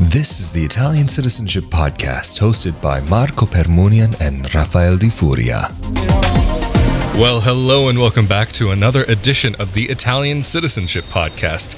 This is the Italian Citizenship Podcast, hosted by Marco Permunian and Rafael Di Furia. Well, hello and welcome back to another edition of the Italian Citizenship Podcast.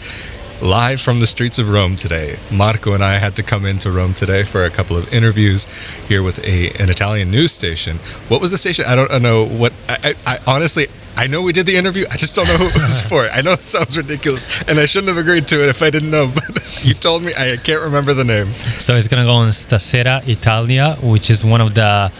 Live from the streets of Rome today. Marco and I had to come into Rome today for a couple of interviews here with an Italian news station. What was the station? I don't know what. I honestly, I know we did the interview. I just don't know who it was for. I know it sounds ridiculous, and I shouldn't have agreed to it if I didn't know, but you told me. I can't remember the name. So it's going to go on Stasera Italia, which is one of the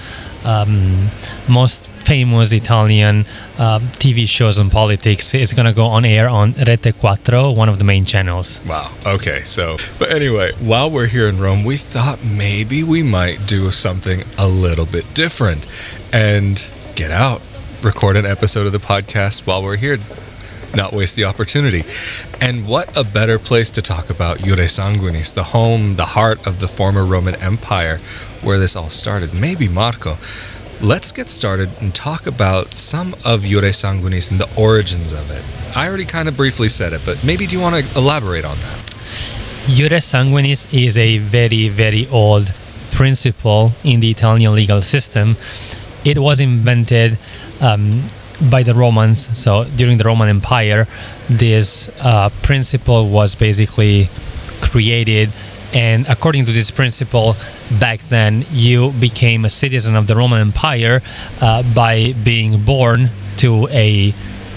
most famous Italian TV shows on politics. It's going to go on air on Rete 4, one of the main channels. Wow. Okay. But anyway, while we're here in Rome, we thought maybe we might do something a little bit different and get out, record an episode of the podcast while we're here, not waste the opportunity. And what a better place to talk about Jure Sanguinis, the home, the heart of the former Roman Empire, where this all started. Maybe, Marco, let's get started and talk about some of Jure Sanguinis and the origins of it. I already kind of briefly said it, but maybe do you want to elaborate on that? Jure Sanguinis is a very, very old principle in the Italian legal system. It was invented by the Romans. So during the Roman Empire, this principle was basically created. And according to this principle, back then, you became a citizen of the Roman Empire by being born to a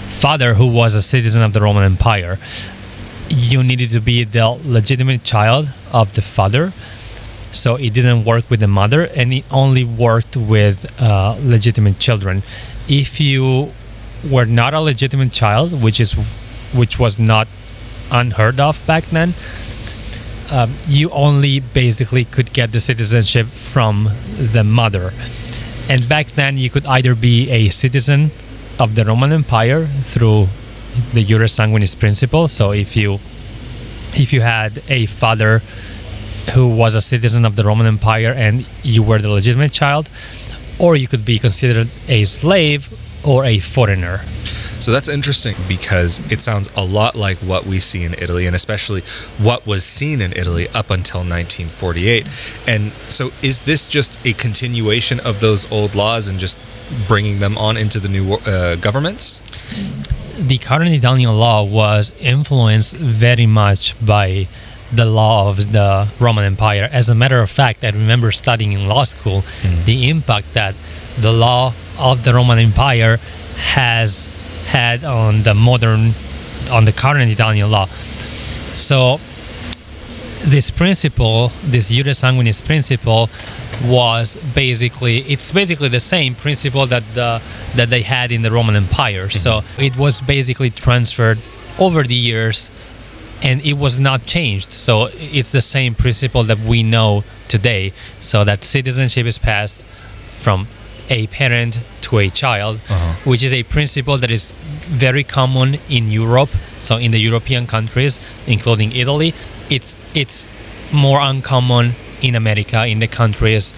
father who was a citizen of the Roman Empire. You needed to be the legitimate child of the father. So it didn't work with the mother, and it only worked with legitimate children. If you were not a legitimate child, which was not unheard of back then, you only basically could get the citizenship from the mother. And back then, you could either be a citizen of the Roman Empire through the Jure Sanguinis principle. So if you had a father who was a citizen of the Roman Empire and you were the legitimate child, or you could be considered a slave or a foreigner. So that's interesting because it sounds a lot like what we see in Italy, and especially what was seen in Italy up until 1948. And so is this just a continuation of those old laws and just bringing them on into the new governments? The current Italian law was influenced very much by the law of the Roman Empire. As a matter of fact, I remember studying in law school the impact that the law of the Roman Empire has had on the current Italian law. So this principle, this Jure Sanguinis principle, it's basically the same principle that they had in the Roman Empire. So it was basically transferred over the years, and it was not changed. So it's the same principle that we know today. So that citizenship is passed from a parent to a child, which is a principle that is very common in Europe. So in the European countries, including Italy, it's more uncommon in America, in the countries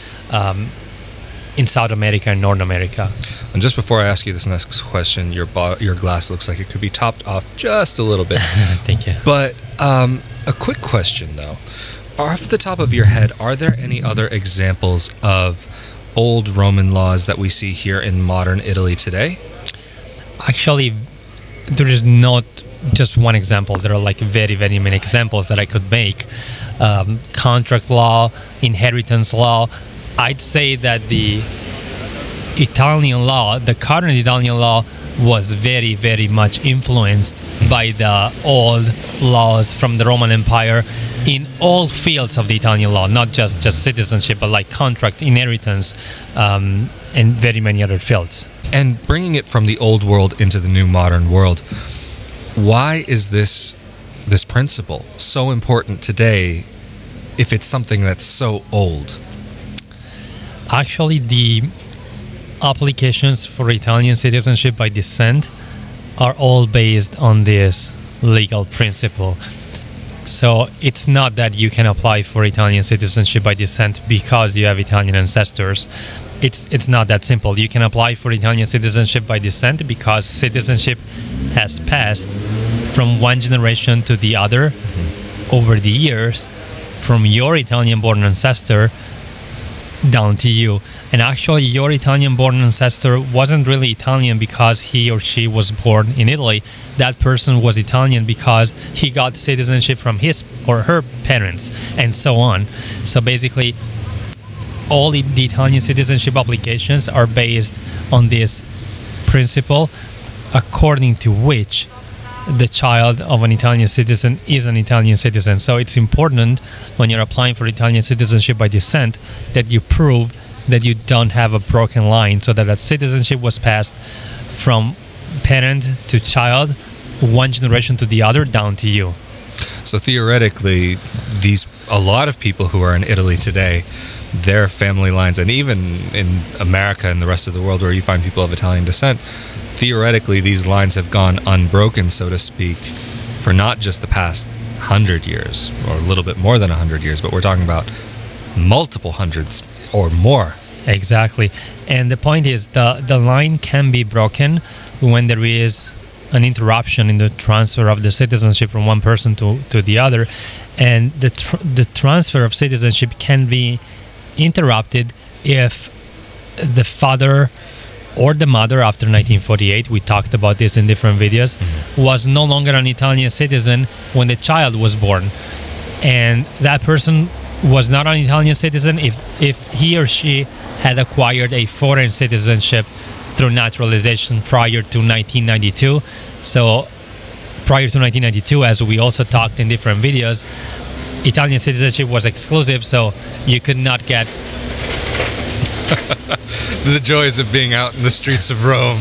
in South America and North America. And just before I ask you this next question, your glass looks like it could be topped off just a little bit. Thank you. But a quick question, though. Off the top of your head, are there any other examples of old Roman laws that we see here in modern Italy today? Actually, there is not just one example. There are like very, very many examples that I could make. Contract law, inheritance law. I'd say that the Italian law, the current Italian law, was very, very much influenced by the old laws from the Roman Empire in all fields of the Italian law, not just citizenship, but like contract, inheritance, and very many other fields. And bringing it from the old world into the new modern world, why is this principle so important today if it's something that's so old? Actually, the applications for Italian citizenship by descent are all based on this legal principle. So it's not that you can apply for Italian citizenship by descent because you have Italian ancestors. It's not that simple. You can apply for Italian citizenship by descent because citizenship has passed from one generation to the other over the years, from your Italian-born ancestor down to you. And actually, your Italian-born ancestor wasn't really Italian because he or she was born in Italy. That person was Italian because he got citizenship from his or her parents, and so on. So basically, all the Italian citizenship applications are based on this principle, according to which the child of an Italian citizen is an Italian citizen. So it's important when you're applying for Italian citizenship by descent that you prove that you don't have a broken line, so that citizenship was passed from parent to child, one generation to the other, down to you. So theoretically, a lot of people who are in Italy today, their family lines, and even in America and the rest of the world where you find people of Italian descent, theoretically these lines have gone unbroken, so to speak, for not just the past 100 years or a little bit more than 100 years, but we're talking about multiple hundreds or more. Exactly. And the point is, the line can be broken when there is an interruption in the transfer of the citizenship from one person to the other. And the transfer of citizenship can be interrupted if the father or the mother, after 1948, we talked about this in different videos, was no longer an Italian citizen when the child was born. And that person was not an Italian citizen if he or she had acquired a foreign citizenship through naturalization prior to 1992. So prior to 1992, as we also talked in different videos, Italian citizenship was exclusive, so you could not get the joys of being out in the streets of Rome.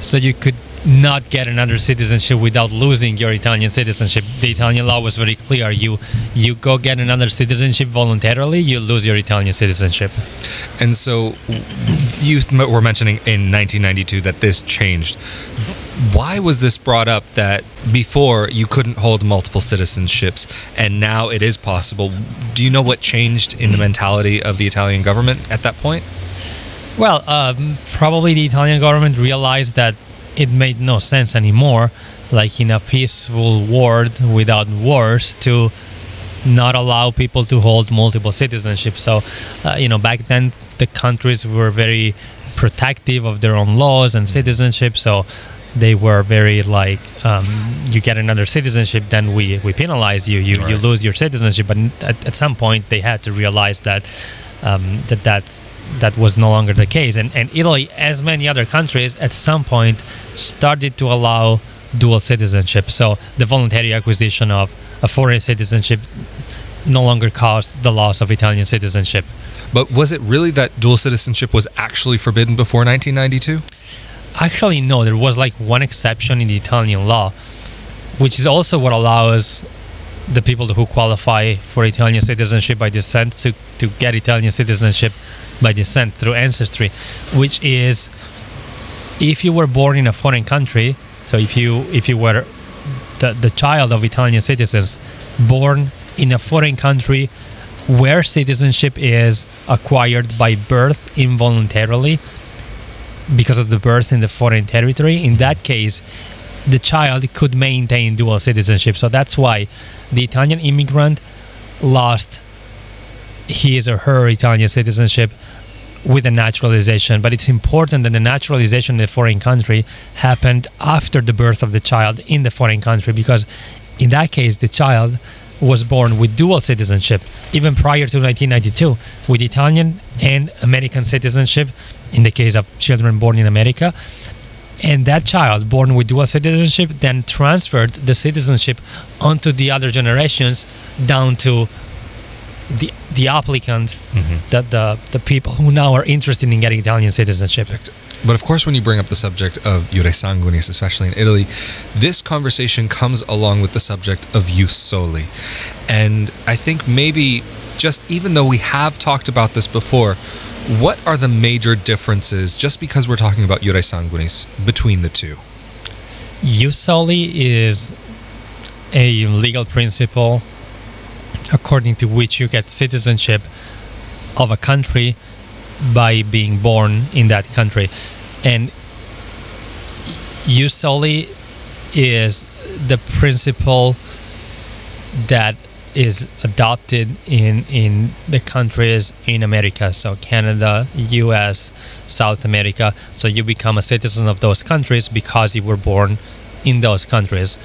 So you could not get another citizenship without losing your Italian citizenship. The Italian law was very clear. You go get another citizenship voluntarily, you lose your Italian citizenship. And so you were mentioning in 1992 that this changed. Why was this brought up that before you couldn't hold multiple citizenships and now it is possible? Do you know what changed in the mentality of the Italian government at that point? Well, probably the Italian government realized that it made no sense anymore, like in a peaceful world without wars, to not allow people to hold multiple citizenships. So, back then the countries were very protective of their own laws and citizenship. So they were very like, you get another citizenship, then we penalize you. You lose your citizenship. But at some point they had to realize that that was no longer the case. And Italy, as many other countries, at some point started to allow dual citizenship. So the voluntary acquisition of a foreign citizenship no longer caused the loss of Italian citizenship. But was it really that dual citizenship was actually forbidden before 1992? Actually, no. There was like one exception in the Italian law, which is also what allows the people who qualify for Italian citizenship by descent to get Italian citizenship by descent through ancestry, which is if you were born in a foreign country. So if you were the child of Italian citizens born in a foreign country where citizenship is acquired by birth involuntarily because of the birth in the foreign territory, in that case the child could maintain dual citizenship. So that's why the Italian immigrant lost his or her Italian citizenship with the naturalization. But it's important that the naturalization in the foreign country happened after the birth of the child in the foreign country, because in that case the child was born with dual citizenship even prior to 1992, with Italian and American citizenship in the case of children born in America. And that child born with dual citizenship then transferred the citizenship onto the other generations down to the applicant, the people who now are interested in getting Italian citizenship. But of course, when you bring up the subject of Jure Sanguinis, especially in Italy, this conversation comes along with the subject of jus soli. And I think maybe, just even though we have talked about this before, what are the major differences, just because we're talking about Jure Sanguinis, between the two? Jus soli is a legal principle according to which you get citizenship of a country by being born in that country. And Jus soli is the principle that is adopted in the countries in America, so Canada, US, South America. So you become a citizen of those countries because you were born in those countries.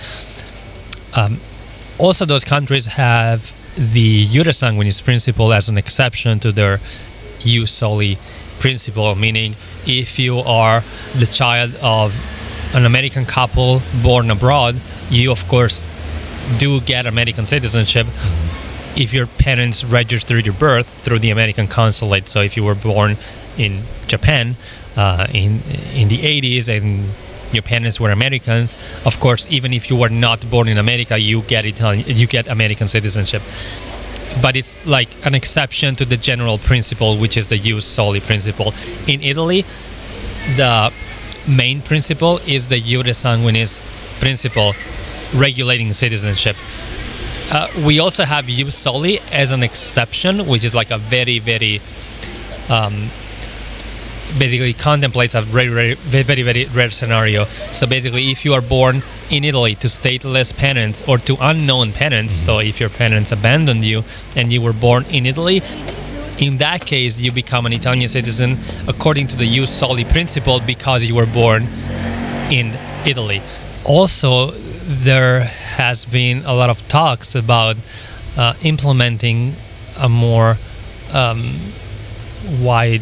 Also, those countries have the Jure Sanguinis principle as an exception to their Jus soli principle, meaning if you are the child of an American couple born abroad, you of course do get American citizenship if your parents registered your birth through the American consulate. So if you were born in Japan in the 80s and your parents were Americans, of course, even if you were not born in America, you get American citizenship. But it's like an exception to the general principle, which is the Jus soli principle. In Italy, the main principle is the Jure Sanguinis principle, regulating citizenship. We also have Jus soli as an exception, which is like a very, very basically contemplates a very, very rare scenario. So basically, if you are born in Italy to stateless parents or to unknown parents, so if your parents abandoned you and you were born in Italy, in that case, you become an Italian citizen according to the Jus soli principle because you were born in Italy. Also, there has been a lot of talks about implementing a more wide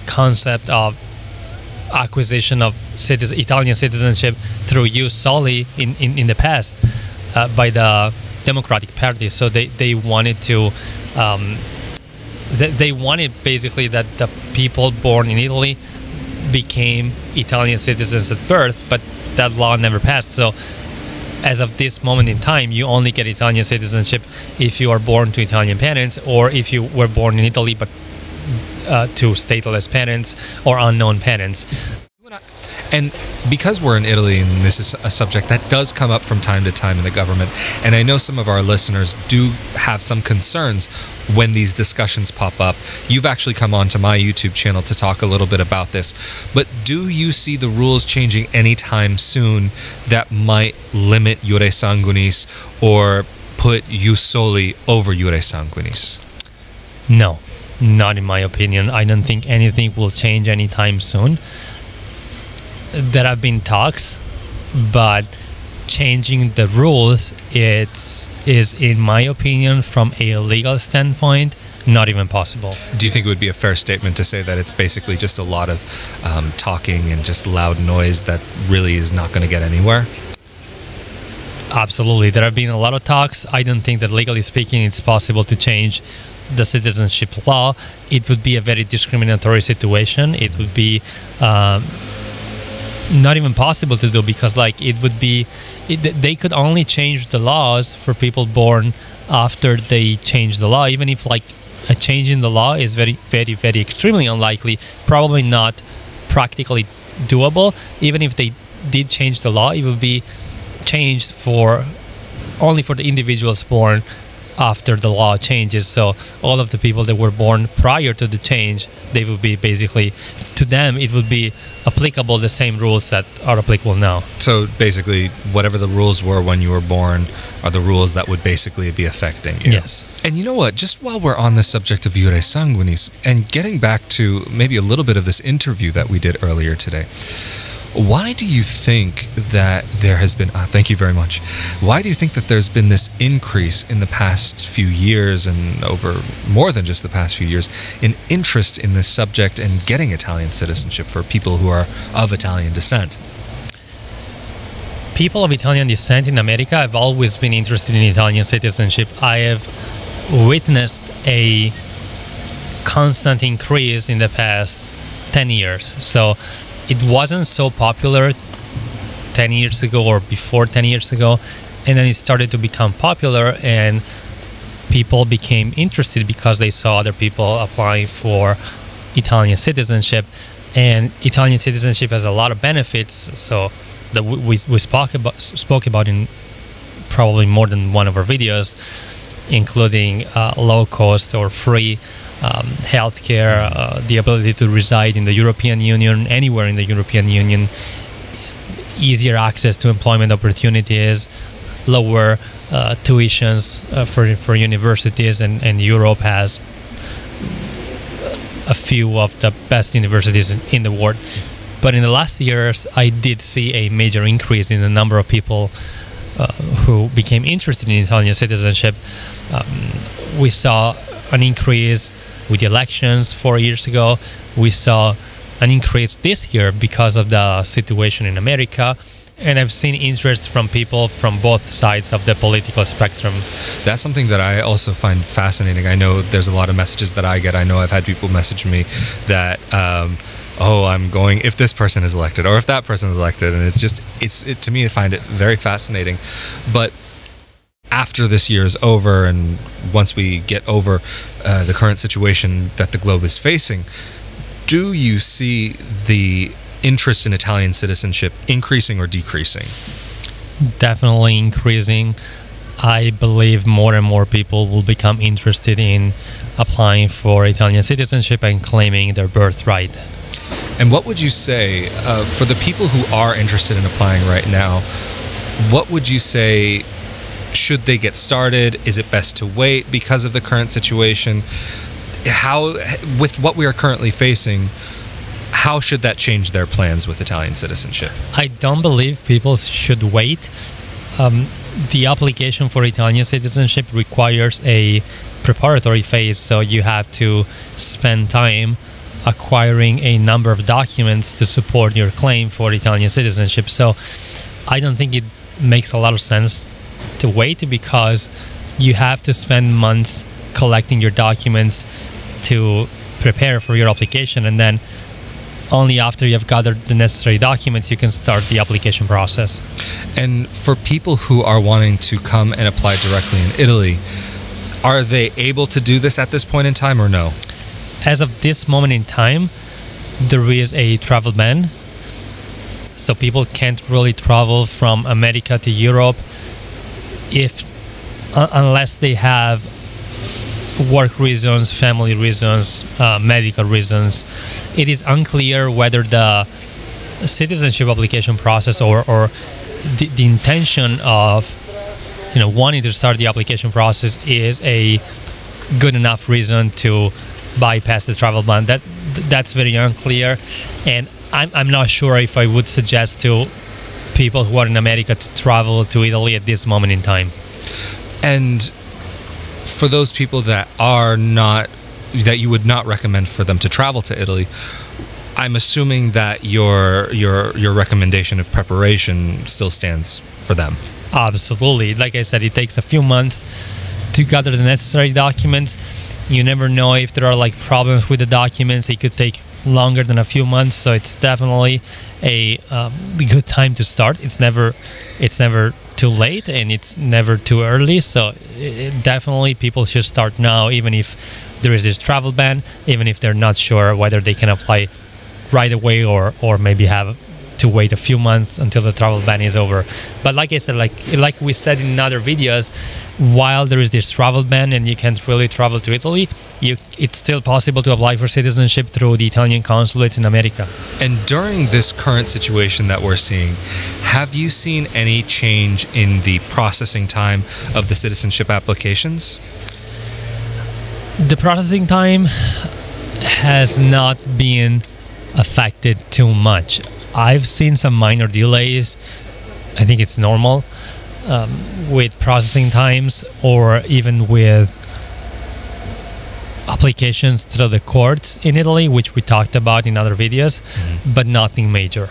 concept of acquisition of Italian citizenship through Jus soli in the past by the Democratic Party. So they wanted to they wanted basically that the people born in Italy became Italian citizens at birth, but that law never passed. So as of this moment in time, you only get Italian citizenship if you are born to Italian parents, or if you were born in Italy but to stateless parents or unknown parents. And because we're in Italy, and this is a subject that does come up from time to time in the government, and I know some of our listeners do have some concerns when these discussions pop up. You've actually come onto my YouTube channel to talk a little bit about this. But do you see the rules changing anytime soon that might limit Jure Sanguinis or put Jus soli over Jure Sanguinis? No, not in my opinion. I don't think anything will change anytime soon. There have been talks, but changing the rules is in my opinion, from a legal standpoint, not even possible. Do you think it would be a fair statement to say that it's basically just a lot of talking and just loud noise that really is not going to get anywhere? Absolutely. There have been a lot of talks. I don't think that legally speaking it's possible to change the citizenship law. It would be a very discriminatory situation. It would be not even possible to do, because they could only change the laws for people born after they change the law. Even if a change in the law is very, very, very extremely unlikely, probably not practically doable. Even if they did change the law, it would be changed only for the individuals born after the law changes. So all of the people that were born prior to the change, they would be basically, to them it would be applicable the same rules that are applicable now. So basically whatever the rules were when you were born are the rules that would basically be affecting you. Yes. And you know what, just while we're on the subject of Jure Sanguinis, and getting back to maybe a little bit of this interview that we did earlier today, why do you think that there has been, thank you very much, why do you think that there's been this increase in the past few years, and over more than just the past few years, in interest in this subject and getting Italian citizenship for people who are of Italian descent? People of Italian descent in America have always been interested in Italian citizenship. I have witnessed a constant increase in the past 10 years. So it wasn't so popular 10 years ago or before 10 years ago, and then it started to become popular and people became interested because they saw other people applying for Italian citizenship. And Italian citizenship has a lot of benefits, so that we spoke about in probably more than one of our videos, including low cost or free healthcare, the ability to reside in the European Union, anywhere in the European Union. easier access to employment opportunities, lower tuitions for universities, and Europe has a few of the best universities in the world. But in the last years, I did see a major increase in the number of people who became interested in Italian citizenship. We saw an increase with the elections 4 years ago. We saw an increase this year because of the situation in America. And I've seen interest from people from both sides of the political spectrum. That's something that I also find fascinating. I know there's a lot of messages that I get. I know I've had people message me that, I'm going if this person is elected or if that person is elected. And to me, I find it very fascinating. But after this year is over and once we get over the current situation that the globe is facing, do you see the interest in Italian citizenship increasing or decreasing? Definitely increasing. I believe more and more people will become interested in applying for Italian citizenship and claiming their birthright. And what would you say, for the people who are interested in applying right now, what would you say, should they get started? Is it best to wait because of the current situation? How, with what we are currently facing, how should that change their plans with Italian citizenship? I don't believe people should wait. The application for Italian citizenship requires a preparatory phase, so you have to spend time acquiring a number of documents to support your claim for Italian citizenship. So I don't think it makes a lot of sense to wait, because you have to spend months collecting your documents to prepare for your application, and then only after you have gathered the necessary documents you can start the application process. And for people who are wanting to come and apply directly in Italy, are they able to do this at this point in time or no? As of this moment in time, there is a travel ban. So people can't really travel from America to Europe unless they have work reasons, family reasons, medical reasons. It is unclear whether the citizenship application process or the intention of wanting to start the application process is a good enough reason to bypass the travel ban. That's very unclear, and I'm not sure if I would suggest to people who are in America to travel to Italy at this moment in time. And for those people that you would not recommend for them to travel to Italy, I'm assuming that your recommendation of preparation still stands for them. Absolutely. Like I said, it takes a few months to gather the necessary documents. You never know if there are problems with the documents. It could take longer than a few months, so it's definitely a good time to start. It's never too late, and it's never too early. So definitely people should start now, even if there is this travel ban, even if they're not sure whether they can apply right away or maybe have to wait a few months until the travel ban is over. But like I said, like we said in other videos, while there is this travel ban and you can't really travel to Italy, it's still possible to apply for citizenship through the Italian consulates in America. And during this current situation that we're seeing, have you seen any change in the processing time of the citizenship applications? The processing time has not been affected too much. I've seen some minor delays. I think it's normal with processing times, or even with applications through the courts in Italy, which we talked about in other videos, but nothing major.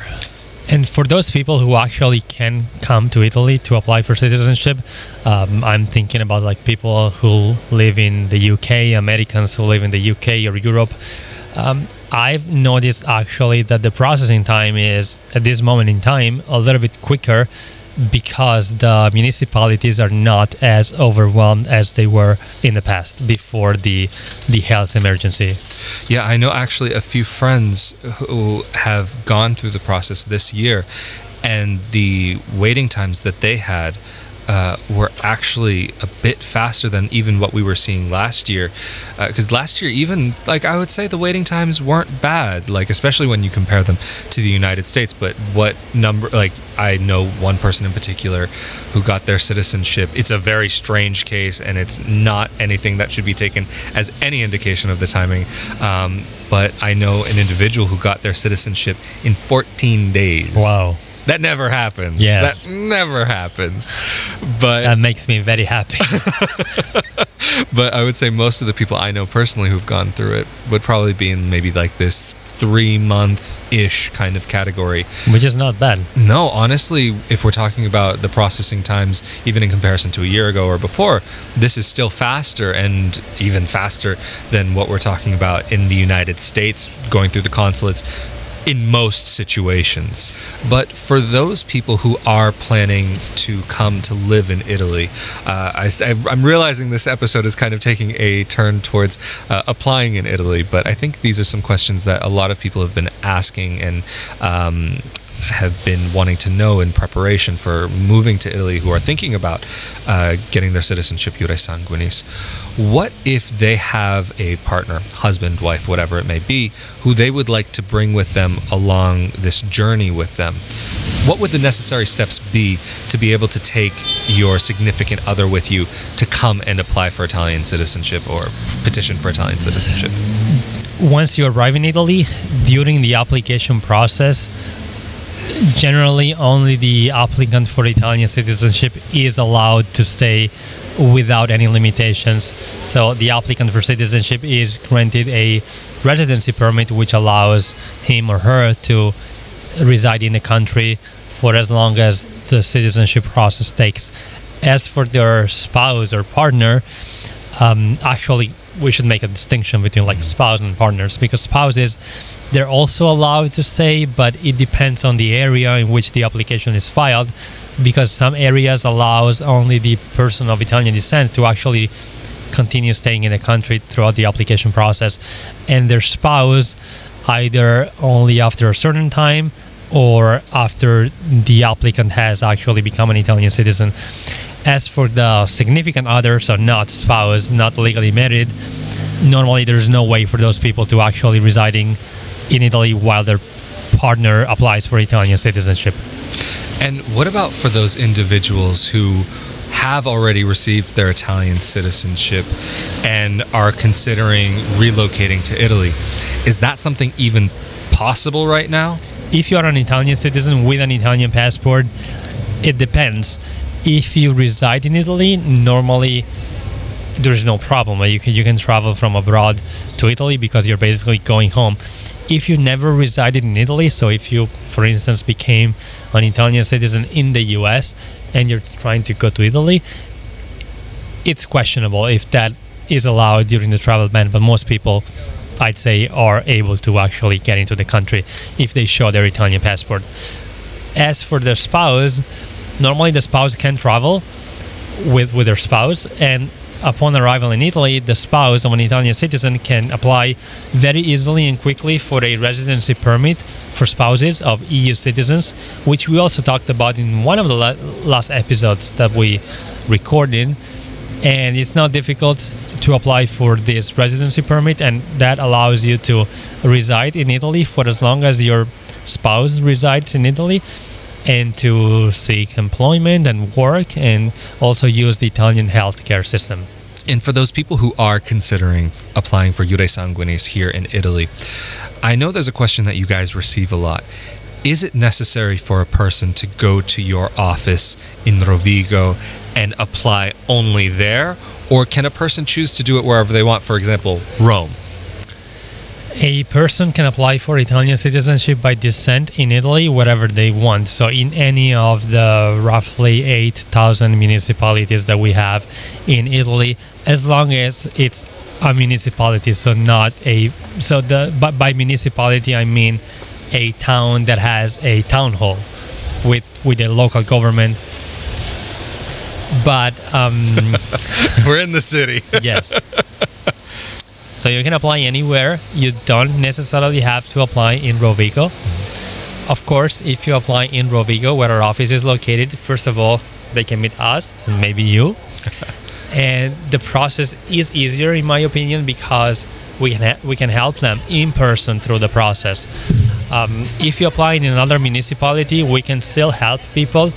And for those people who actually can come to Italy to apply for citizenship, I'm thinking about people who live in the UK, Americans who live in the UK or Europe. I've noticed actually that the processing time is, at this moment in time, a little bit quicker, because the municipalities are not as overwhelmed as they were in the past before the health emergency. Yeah, I know actually a few friends who have gone through the process this year, and the waiting times that they had were actually a bit faster than even what we were seeing last year. Because last year, even, like, I would say the waiting times weren't bad, like, especially when you compare them to the United States. But what number, like, I know one person in particular who got their citizenship. It's a very strange case, and it's not anything that should be taken as any indication of the timing. But I know an individual who got their citizenship in 14 days. Wow. That never happens. Yes. That never happens. But that makes me very happy. But I would say most of the people I know personally who've gone through it would probably be in maybe like this 3-month-ish kind of category. Which is not bad. No, honestly, if we're talking about the processing times, even in comparison to a year ago or before, this is still faster, and even faster than what we're talking about in the United States, going through the consulates in most situations. But for those people who are planning to come to live in Italy, I'm realizing this episode is kind of taking a turn towards applying in Italy, but I think these are some questions that a lot of people have been asking and have been wanting to know in preparation for moving to Italy, who are thinking about getting their citizenship Jure Sanguinis. What if they have a partner, husband, wife, whatever it may be, who they would like to bring with them along this journey with them? What would the necessary steps be to be able to take your significant other with you to come and apply for Italian citizenship or petition for Italian citizenship? Once you arrive in Italy, during the application process, generally only the applicant for Italian citizenship is allowed to stay without any limitations. So the applicant for citizenship is granted a residency permit, which allows him or her to reside in the country for as long as the citizenship process takes. As for their spouse or partner, actually we should make a distinction between like spouse and partners, because spouses, they're also allowed to stay, but it depends on the area in which the application is filed, because some areas allows only the person of Italian descent to actually continue staying in the country throughout the application process, and their spouse either only after a certain time or after the applicant has actually become an Italian citizen. As for the significant other, so not spouse, not legally married, normally there's no way for those people to actually residing in Italy while their partner applies for Italian citizenship. And what about for those individuals who have already received their Italian citizenship and are considering relocating to Italy? Is that something even possible right now? If you are an Italian citizen with an Italian passport, it depends. If you reside in Italy, normally there's no problem. You can travel from abroad to Italy because you're basically going home. If you never resided in Italy, so if you, for instance, became an Italian citizen in the US and you're trying to go to Italy, it's questionable if that is allowed during the travel ban, but most people, I'd say, are able to actually get into the country if they show their Italian passport. As for their spouse, normally the spouse can travel with their spouse, and upon arrival in Italy, the spouse of an Italian citizen can apply very easily and quickly for a residency permit for spouses of EU citizens, which we also talked about in one of the last episodes that we recorded. And it's not difficult to apply for this residency permit, and that allows you to reside in Italy for as long as your spouse resides in Italy, and to seek employment and work, and also use the Italian healthcare system. And for those people who are considering applying for Jure Sanguinis here in Italy, I know there's a question that you guys receive a lot. Is it necessary for a person to go to your office in Rovigo and apply only there? Or can a person choose to do it wherever they want, for example, Rome? A person can apply for Italian citizenship by descent in Italy wherever they want. So in any of the roughly 8,000 municipalities that we have in Italy, as long as it's a municipality, so not a... So but by municipality, I mean a town that has a town hall with a local government. But... We're in the city. Yes. So you can apply anywhere. You don't necessarily have to apply in Rovigo. Of course, if you apply in Rovigo, where our office is located, first of all, they can meet us and maybe you. And the process is easier, in my opinion, because we can help them in person through the process. If you apply in another municipality, we can still help people,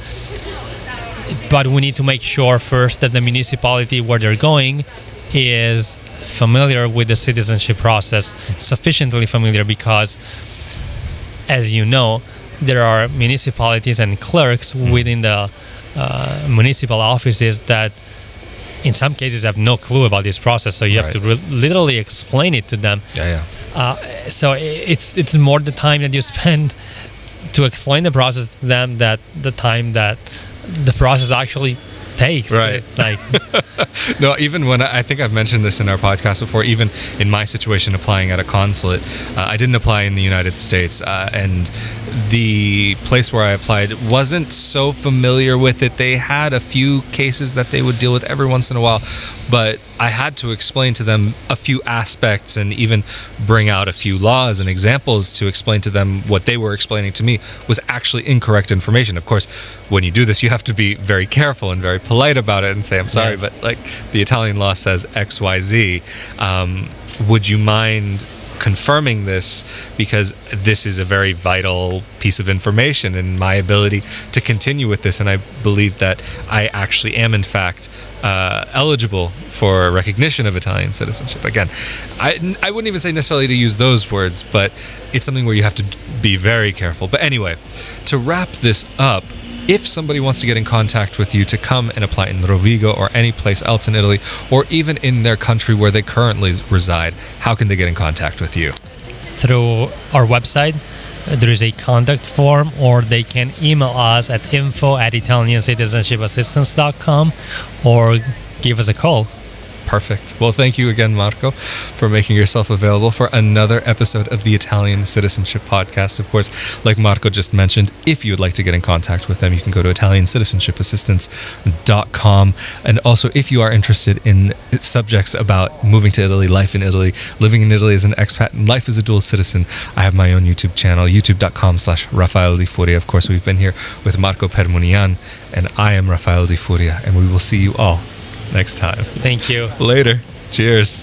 but we need to make sure first that the municipality where they're going is familiar with the citizenship process, sufficiently familiar, because, as you know, there are municipalities and clerks within the municipal offices that in some cases have no clue about this process, so you have to literally explain it to them. So it's more the time that you spend to explain the process to them that the time that the process actually takes. Right. No, even when I think I've mentioned this in our podcast before, even in my situation applying at a consulate, I didn't apply in the United States, and the place where I applied wasn't so familiar with it. They had a few cases that they would deal with every once in a while, but I had to explain to them a few aspects and even bring out a few laws and examples to explain to them what they were explaining to me was actually incorrect information. Of course, when you do this, you have to be very careful and very polite about it and say, I'm sorry, but like the Italian law says XYZ. Would you mind confirming this, because this is a very vital piece of information in my ability to continue with this, and I believe that I actually am in fact eligible for recognition of Italian citizenship. Again, I wouldn't even say necessarily to use those words, but it's something where you have to be very careful. But anyway, to wrap this up, if somebody wants to get in contact with you to come and apply in Rovigo or any place else in Italy, or even in their country where they currently reside, how can they get in contact with you? Through our website, there is a contact form, or they can email us at info@Italiancitizenshipassistance.com or give us a call. Perfect. Well, thank you again, Marco, for making yourself available for another episode of the Italian Citizenship Podcast. Of course, like Marco just mentioned, if you would like to get in contact with them, you can go to Italiancitizenshipassistance.com. And also, if you are interested in subjects about moving to Italy, life in Italy, living in Italy as an expat, and life as a dual citizen, I have my own YouTube channel, youtube.com/Rafael Di Furia. Of course, we've been here with Marco Permunian, and I am Rafael Di Furia, and we will see you all next time. Thank you. Later. Cheers.